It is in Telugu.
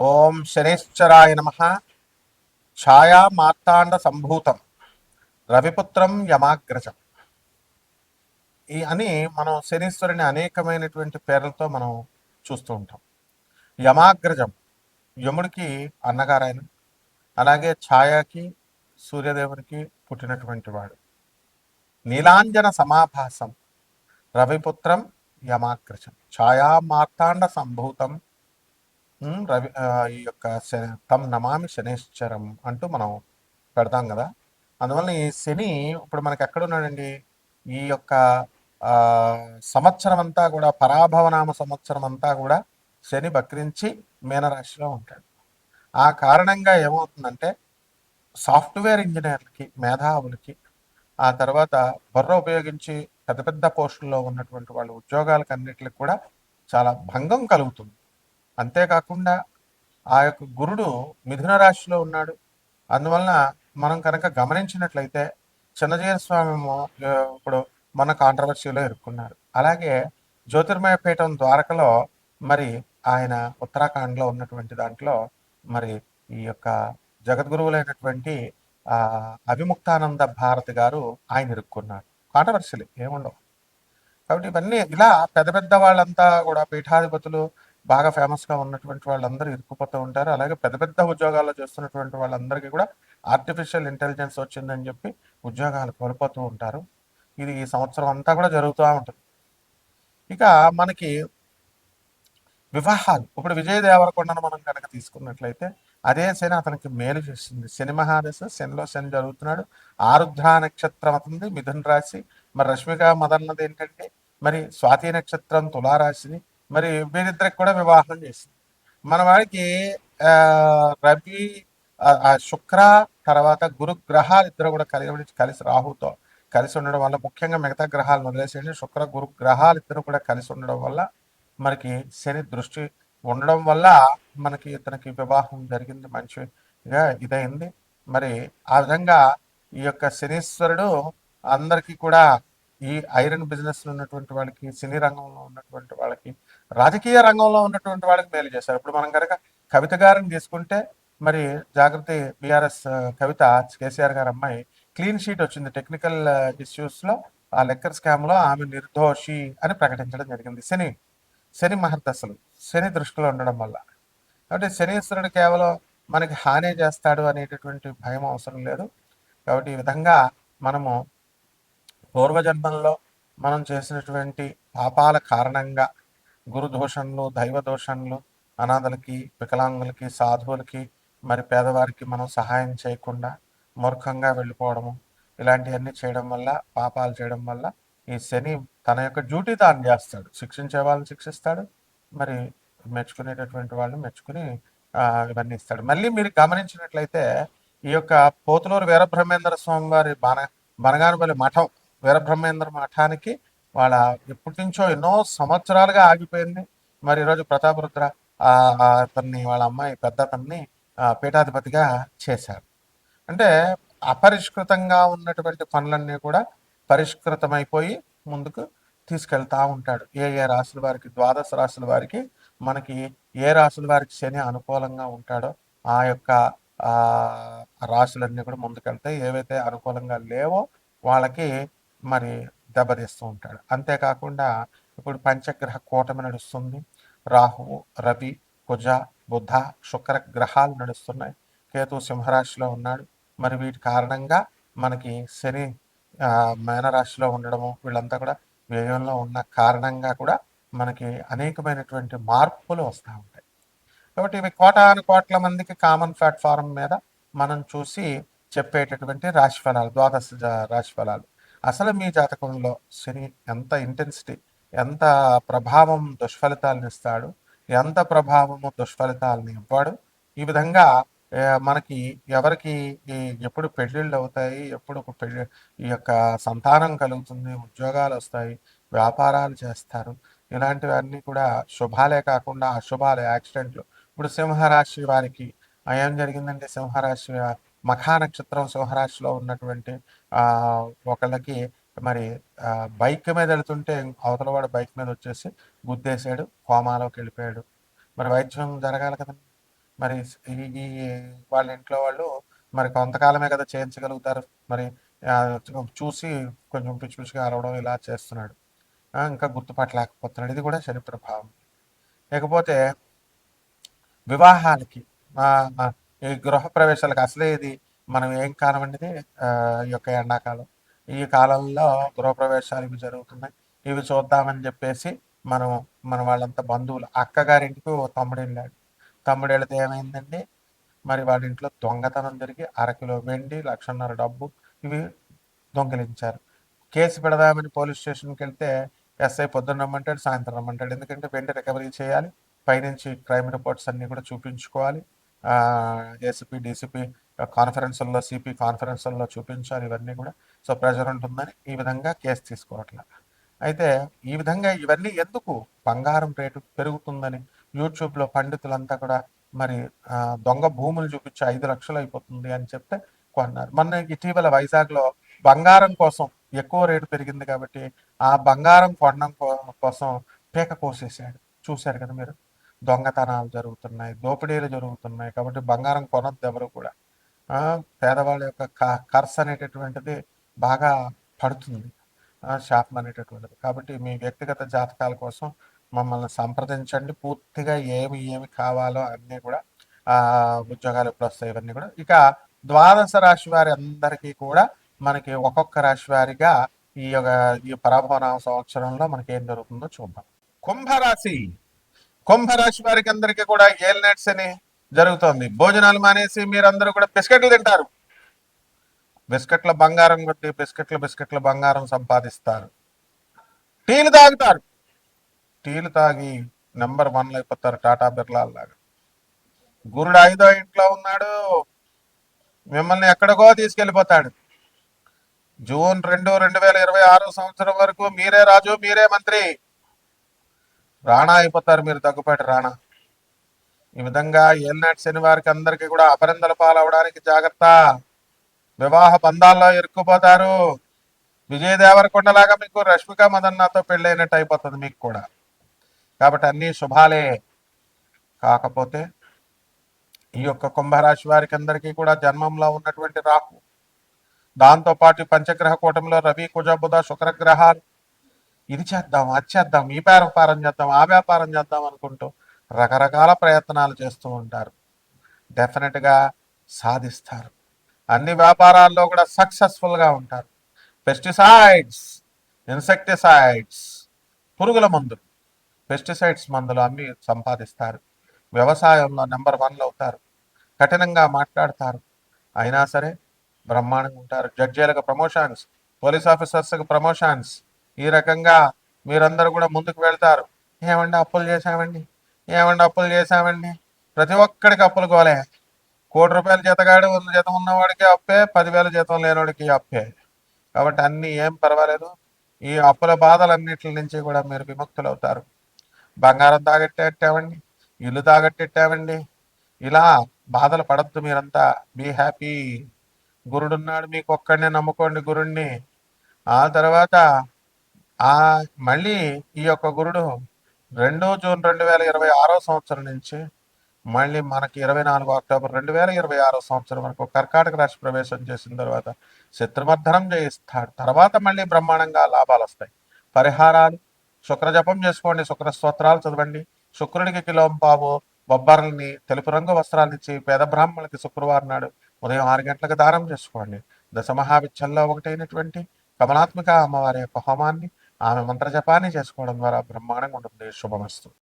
ఓం శనేశ్వరాయ నమ. ఛాయా మార్తాండ సంభూతం రవిపుత్రం యమాగ్రజం. అని మనం శనీశ్వరుని అనేకమైనటువంటి పేర్లతో మనం చూస్తూ ఉంటాం. యమాగ్రజం యముడికి అన్నగారాయన, అలాగే ఛాయాకి సూర్యదేవునికి పుట్టినటువంటి వాడు. నీలాంజన సమాభాసం రవిపుత్రం యమాగ్రజం. ఛాయా మార్తాండ సంభూతం రవి ఈ యొక్క తం నమామి శనేశ్వరం అంటూ మనం పెడతాం కదా. అందువల్ల ఈ శని ఇప్పుడు మనకి ఎక్కడున్నాడండి? ఈ యొక్క సంవత్సరం అంతా కూడా, పరాభవనామ సంవత్సరం అంతా కూడా శని బక్రించి మీనరాశిలో ఉంటాడు. ఆ కారణంగా ఏమవుతుందంటే సాఫ్ట్వేర్ ఇంజనీర్లకి, మేధావులకి, ఆ తర్వాత బుర్ర ఉపయోగించి పెద్ద పెద్ద పోస్టుల్లో ఉన్నటువంటి వాళ్ళ ఉద్యోగాలకు అన్నిటికి కూడా చాలా భంగం కలుగుతుంది. అంతేకాకుండా ఆ యొక్క గురుడు మిథున రాశిలో ఉన్నాడు. అందువలన మనం కనుక గమనించినట్లయితే చిన్నజీర స్వామి ఇప్పుడు మన కాంట్రవర్సీలో ఇరుక్కున్నారు. అలాగే జ్యోతిర్మయ పీఠం ద్వారకలో మరి ఆయన ఉత్తరాఖండ్లో ఉన్నటువంటి దాంట్లో మరి ఈ యొక్క జగద్గురువులైనటువంటి అవిముక్తానంద భారతి గారు ఆయన ఇరుక్కున్నారు. కాంట్రవర్సీలు ఏముండవు. కాబట్టి ఇవన్నీ ఇలా పెద్ద పెద్ద వాళ్ళంతా కూడా పీఠాధిపతులు, బాగా ఫేమస్గా ఉన్నటువంటి వాళ్ళందరూ ఇరుక్కుపోతూ ఉంటారు. అలాగే పెద్ద పెద్ద ఉద్యోగాల్లో చేస్తున్నటువంటి వాళ్ళందరికీ కూడా ఆర్టిఫిషియల్ ఇంటెలిజెన్స్ వచ్చిందని చెప్పి ఉద్యోగాలు కోల్పోతూ ఉంటారు. ఇది ఈ సంవత్సరం అంతా కూడా జరుగుతూ ఉంటుంది. ఇక మనకి వివాహాలు, ఇప్పుడు విజయ దేవరకొండను మనం కనుక తీసుకున్నట్లయితే అదే శని అతనికి మేలు చేస్తుంది. శని మహాదశ, శనిలో శని జరుగుతున్నాడు. ఆరుద్ర నక్షత్రం అతనిది మిథున రాశి. మరి రష్మిక మదన్నది ఏంటంటే మరి స్వాతి నక్షత్రం తులారాశిని. మరి వీరిద్దరికి కూడా వివాహం చేసింది. మన వాడికి రవి, శుక్ర, తర్వాత గురు గ్రహాలు ఇద్దరు కూడా కలిసి రాహుతో కలిసి ఉండడం వల్ల, ముఖ్యంగా మిగతా గ్రహాలను వదిలేసేయండి, శుక్ర గురు గ్రహాలు ఇద్దరు కూడా కలిసి ఉండడం వల్ల మనకి శని దృష్టి ఉండడం వల్ల మనకి ఇతనికి వివాహం జరిగింది, మంచిగా ఇదైంది. మరి ఆ విధంగా ఈ యొక్క శనీశ్వరుడు అందరికీ కూడా ఈ ఐరన్ బిజినెస్ ఉన్నటువంటి వాళ్ళకి, సినీ రంగంలో ఉన్నటువంటి వాళ్ళకి, రాజకీయ రంగంలో ఉన్నటువంటి వాళ్ళకి మేలు చేశారు. ఇప్పుడు మనం కనుక కవిత గారిని తీసుకుంటే మరి జాగృతి బీఆర్ఎస్ కవిత, కేసీఆర్ గారి అమ్మాయి, క్లీన్ షీట్ వచ్చింది టెక్నికల్ ఇష్యూస్లో. ఆ లెక్కర్ స్కామ్లో ఆమె నిర్దోషి అని ప్రకటించడం జరిగింది. శని మహర్దశలు, శని దృష్టిలో ఉండడం వల్ల. కాబట్టి శనీశ్వరుడు కేవలం మనకి హాని చేస్తాడు అనేటటువంటి భయం అవసరం లేదు. కాబట్టి ఈ విధంగా మనము పూర్వజన్మల్లో మనం చేసినటువంటి పాపాల కారణంగా గురు దోషణలు, దైవ దోషణలు, అనాథలకి, వికలాంగులకి, సాధువులకి, మరి పేదవారికి మనం సహాయం చేయకుండా మూర్ఖంగా వెళ్ళిపోవడము, ఇలాంటివన్నీ చేయడం వల్ల, పాపాలు చేయడం వల్ల ఈ శని తన యొక్క డ్యూటీ తాను చేస్తాడు. శిక్షించే వాళ్ళని శిక్షిస్తాడు, మరి మెచ్చుకునేటటువంటి వాళ్ళని మెచ్చుకుని ఇవన్నీ ఇస్తాడు. మళ్ళీ మీరు గమనించినట్లయితే ఈ యొక్క పోతులూరు వీరబ్రహ్మేంద్ర స్వామి వారి బనగానపల్లి మఠం, వీరబ్రహ్మేంద్ర మఠానికి వాళ్ళ ఎప్పటి నుంచో ఎన్నో సంవత్సరాలుగా ఆగిపోయింది. మరి ఈరోజు ప్రతాపరుద్ర అతన్ని, వాళ్ళ అమ్మాయి పెద్ద అతన్ని పీఠాధిపతిగా చేశారు. అంటే అపరిష్కృతంగా ఉన్నటువంటి పనులన్నీ కూడా పరిష్కృతమైపోయి ముందుకు తీసుకెళ్తా ఉంటాడు. ఏ ఏ రాశుల వారికి, ద్వాదశ రాశుల వారికి, మనకి ఏ రాశుల వారికి శని అనుకూలంగా ఉంటాడో ఆ యొక్క రాశులన్నీ కూడా ముందుకెళ్తాయి. ఏవైతే అనుకూలంగా లేవో వాళ్ళకి మరి దెబ్బతీస్తూ ఉంటాడు. అంతేకాకుండా ఇప్పుడు పంచగ్రహ కూటమి నడుస్తుంది. రాహువు, రవి, కుజ, బుధ, శుక్ర గ్రహాలు నడుస్తున్నాయి. కేతు సింహరాశిలో ఉన్నాడు. మరి వీటి కారణంగా మనకి శని మేనరాశిలో ఉండడము, వీళ్ళంతా కూడా వ్యయంలో ఉన్న కారణంగా కూడా మనకి అనేకమైనటువంటి మార్పులు వస్తూ ఉంటాయి. కాబట్టి ఇవి కోటాను కోట్ల మందికి కామన్ ప్లాట్ఫారం మీద మనం చూసి చెప్పేటటువంటి రాశి ఫలాలు, ద్వాదశ రాశి ఫలాలు. అసలు మీ జాతకంలో శని ఎంత ఇంటెన్సిటీ, ఎంత ప్రభావం దుష్ఫలితాలను ఇస్తాడు, ఎంత ప్రభావము దుష్ఫలితాలను ఇవ్వడు, ఈ విధంగా మనకి ఎవరికి ఎప్పుడు పెళ్ళిళ్ళు అవుతాయి, ఎప్పుడు పెళ్ళి ఈ యొక్క సంతానం కలుగుతుంది, ఉద్యోగాలు వస్తాయి, వ్యాపారాలు చేస్తారు, ఇలాంటివన్నీ కూడా శుభాలే కాకుండా అశుభాలే, యాక్సిడెంట్లు. ఇప్పుడు సింహరాశి వారికి ఏం జరిగిందంటే, సింహరాశి మఖా నక్షత్రం సింహరాశిలో ఉన్నటువంటి ఒకళ్ళకి మరి బైక్ మీద వెళుతుంటే అవతల వాడు బైక్ మీద వచ్చేసి గుద్దేశాడు, కోమాలోకి వెళ్ళిపోయాడు. మరి వైద్యం జరగాలి కదండి. మరి ఈ వాళ్ళ ఇంట్లో వాళ్ళు మరి కొంతకాలమే కదా చేయించగలుగుతారు. మరి చూసి కొంచెం పిచ్చి పిచ్చిగా అరవడం ఇలా చేస్తున్నాడు. ఇంకా గుర్తుపట్టలేకపోతున్నాడు. ఇది కూడా శని ప్రభావం. లేకపోతే వివాహాలకి ఈ గృహప్రవేశాలకు అసలే ఇది మనం ఏం కాలం అండి ఇది, ఈ యొక్క ఎండాకాలం. ఈ కాలంలో గృహప్రవేశాలు ఇవి జరుగుతున్నాయి. ఇవి చూద్దామని చెప్పేసి మనం మన వాళ్ళంతా బంధువులు అక్కగారింటికి ఓ తమ్ముడు వెళ్ళాడు. తమ్ముడు వెళితే ఏమైందండి, మరి వాళ్ళ ఇంట్లో దొంగతనం జరిగి అరకిలో వెండి, 1,50,000 డబ్బు ఇవి దొంగిలించారు. కేసు పెడదామని పోలీస్ స్టేషన్కి వెళ్తే ఎస్ఐ పొద్దున్న రమ్మంటాడు, సాయంత్రం రమ్మంటాడు. ఎందుకంటే వెండి రికవరీ చేయాలి, పైనుంచి క్రైమ్ రిపోర్ట్స్ అన్నీ కూడా చూపించుకోవాలి, ఏసీపీ డీసీపీ కాన్ఫరెన్సుల్లో, సిపి కాన్ఫరెన్సుల్లో చూపించాలి ఇవన్నీ కూడా. సో ప్రెజర్ ఉంటుందని ఈ విధంగా కేసు తీసుకోవట్లేదు. అయితే ఈ విధంగా ఇవన్నీ ఎందుకు, బంగారం రేటు పెరుగుతుందని యూట్యూబ్లో పండితులంతా కూడా మరి దొంగ భూములు చూపించి 5 లక్షలు అయిపోతుంది అని చెప్తే కొన్నారు. మొన్న ఇటీవల వైజాగ్లో బంగారం కోసం ఎక్కువ రేటు పెరిగింది కాబట్టి ఆ బంగారం కొనడం కోసం పీక కోసేసాడు. చూశారు కదా మీరు, దొంగతనాలు జరుగుతున్నాయి, దోపిడీలు జరుగుతున్నాయి. కాబట్టి బంగారం కొనద్దు ఎవరు కూడా. పేదవాళ్ళ యొక్క ఖర్చు అనేటటువంటిది బాగా పడుతుంది, శాపం అనేటటువంటిది. కాబట్టి మీ వ్యక్తిగత జాతకాల కోసం మమ్మల్ని సంప్రదించండి. పూర్తిగా ఏమి కావాలో అన్నీ కూడా ఉద్యోగాలు ఎప్పుడు వస్తాయి ఇవన్నీ కూడా. ఇక ద్వాదశ రాశి వారి అందరికీ కూడా మనకి ఒక్కొక్క రాశి వారిగా ఈ పరాభవనామ సంవత్సరంలో మనకి ఏం జరుగుతుందో చూద్దాం. కుంభరాశి. కుంభరాశి వారికి అందరికీ కూడా ఏల్నెట్స్ అని జరుగుతోంది. భోజనాలు మానేసి మీరందరూ కూడా బిస్కెట్లు తింటారు. బిస్కెట్ల బంగారం కొట్టి బిస్కెట్ల బంగారం సంపాదిస్తారు. టీలు తాగుతారు, టీలు తాగి నెంబర్ 1 అయిపోతారు, టాటా బిర్లా లాగా. గురుడు 5వ ఇంట్లో ఉన్నాడు, మిమ్మల్ని ఎక్కడికో తీసుకెళ్లిపోతాడు. జూన్ 2, 2026 సంవత్సరం వరకు మీరే రాజు, మీరే మంత్రి, రాణా అయిపోతారు మీరు, దగ్గుపాటి రాణా. ఈ విధంగా ఏల్నాటి శని వారికి అందరికీ కూడా అపరిందల పాలవడానికి జాగ్రత్త. వివాహ బంధాల్లో ఇరుక్కుపోతారు. విజయ దేవరకొండలాగా మీకు రష్మిక మదన్నాతో పెళ్ళైనట్టు అయిపోతుంది మీకు కూడా. కాబట్టి అన్ని శుభాలే. కాకపోతే ఈ యొక్క కుంభరాశి వారికి అందరికీ కూడా జన్మంలో ఉన్నటువంటి రాహు, దాంతోపాటు పంచగ్రహ కూటమిలో రవి, కుజ, బుధ, శుక్రగ్రహాలు, ఇది చేద్దాం, అది చేద్దాం, ఈ వ్యాపారం చేద్దాం, ఆ వ్యాపారం చేద్దాం అనుకుంటూ రకరకాల ప్రయత్నాలు చేస్తూ ఉంటారు. డెఫినెట్గా సాధిస్తారు. అన్ని వ్యాపారాల్లో కూడా సక్సెస్ఫుల్గా ఉంటారు. పెస్టిసైడ్స్, ఇన్సెక్టిసైడ్స్, పురుగుల మందులు, పెస్టిసైడ్స్ మందులు అమ్మి సంపాదిస్తారు. వ్యవసాయంలో నెంబర్ 1 అవుతారు. కఠినంగా మాట్లాడతారు, అయినా సరే బ్రహ్మాండంగా ఉంటారు. జడ్జీలకు ప్రమోషన్స్, పోలీస్ ఆఫీసర్స్కి ప్రమోషన్స్, ఈ రకంగా మీరందరూ కూడా ముందుకు వెళ్తారు. ఏమండి అప్పులు చేశామండి, ఏమండి అప్పులు చేశామండి, ప్రతి ఒక్కడికి అప్పులు గోలే. ₹1,00,00,000 జీతగాడు జీతం ఉన్నవాడికి అప్పే, 10,000 జీతం లేనివాడికి అప్పే. కాబట్టి అన్నీ ఏం పర్వాలేదు. ఈ అప్పుల బాధలన్నిటి నుంచి కూడా మీరు విముక్తులవుతారు. బంగారం తాగట్టేట్టామండి, ఇల్లు తాగట్టెట్టామండి, ఇలా బాధలు పడద్దు మీరంతా. Be happy. గురుడున్నాడు, మీకు ఒక్కడినే నమ్ముకోండి గురుణ్ణి. ఆ తర్వాత మళ్ళీ ఈ యొక్క గురుడు 2 జూన్ 2026 సంవత్సరం నుంచి మళ్ళీ మనకి 24 అక్టోబర్ 2026 సంవత్సరం వరకు కర్కాటక రాశి ప్రవేశం చేసిన తర్వాత శత్రుమర్ధనం చేయిస్తాడు. తర్వాత మళ్ళీ బ్రహ్మాండంగా లాభాలు వస్తాయి. పరిహారాలు, శుక్రజపం చేసుకోండి, శుక్ర స్తోత్రాలు చదవండి, శుక్రుడికి కిలోంపావు బొబ్బర్లని, తెలుపు రంగు వస్త్రాలు ఇచ్చి పేద బ్రాహ్మణులకి శుక్రవారం నాడు ఉదయం 6 గంటలకు దానం చేసుకోండి. దశమహావిద్యల్లో ఒకటైనటువంటి కమలాత్మిక అమ్మవారి యొక్క హోమాన్ని, ఆమె మంత్రజపాన్ని చేసుకోవడం ద్వారా బ్రహ్మాండంగా ఉంటుంది. శుభమస్తు.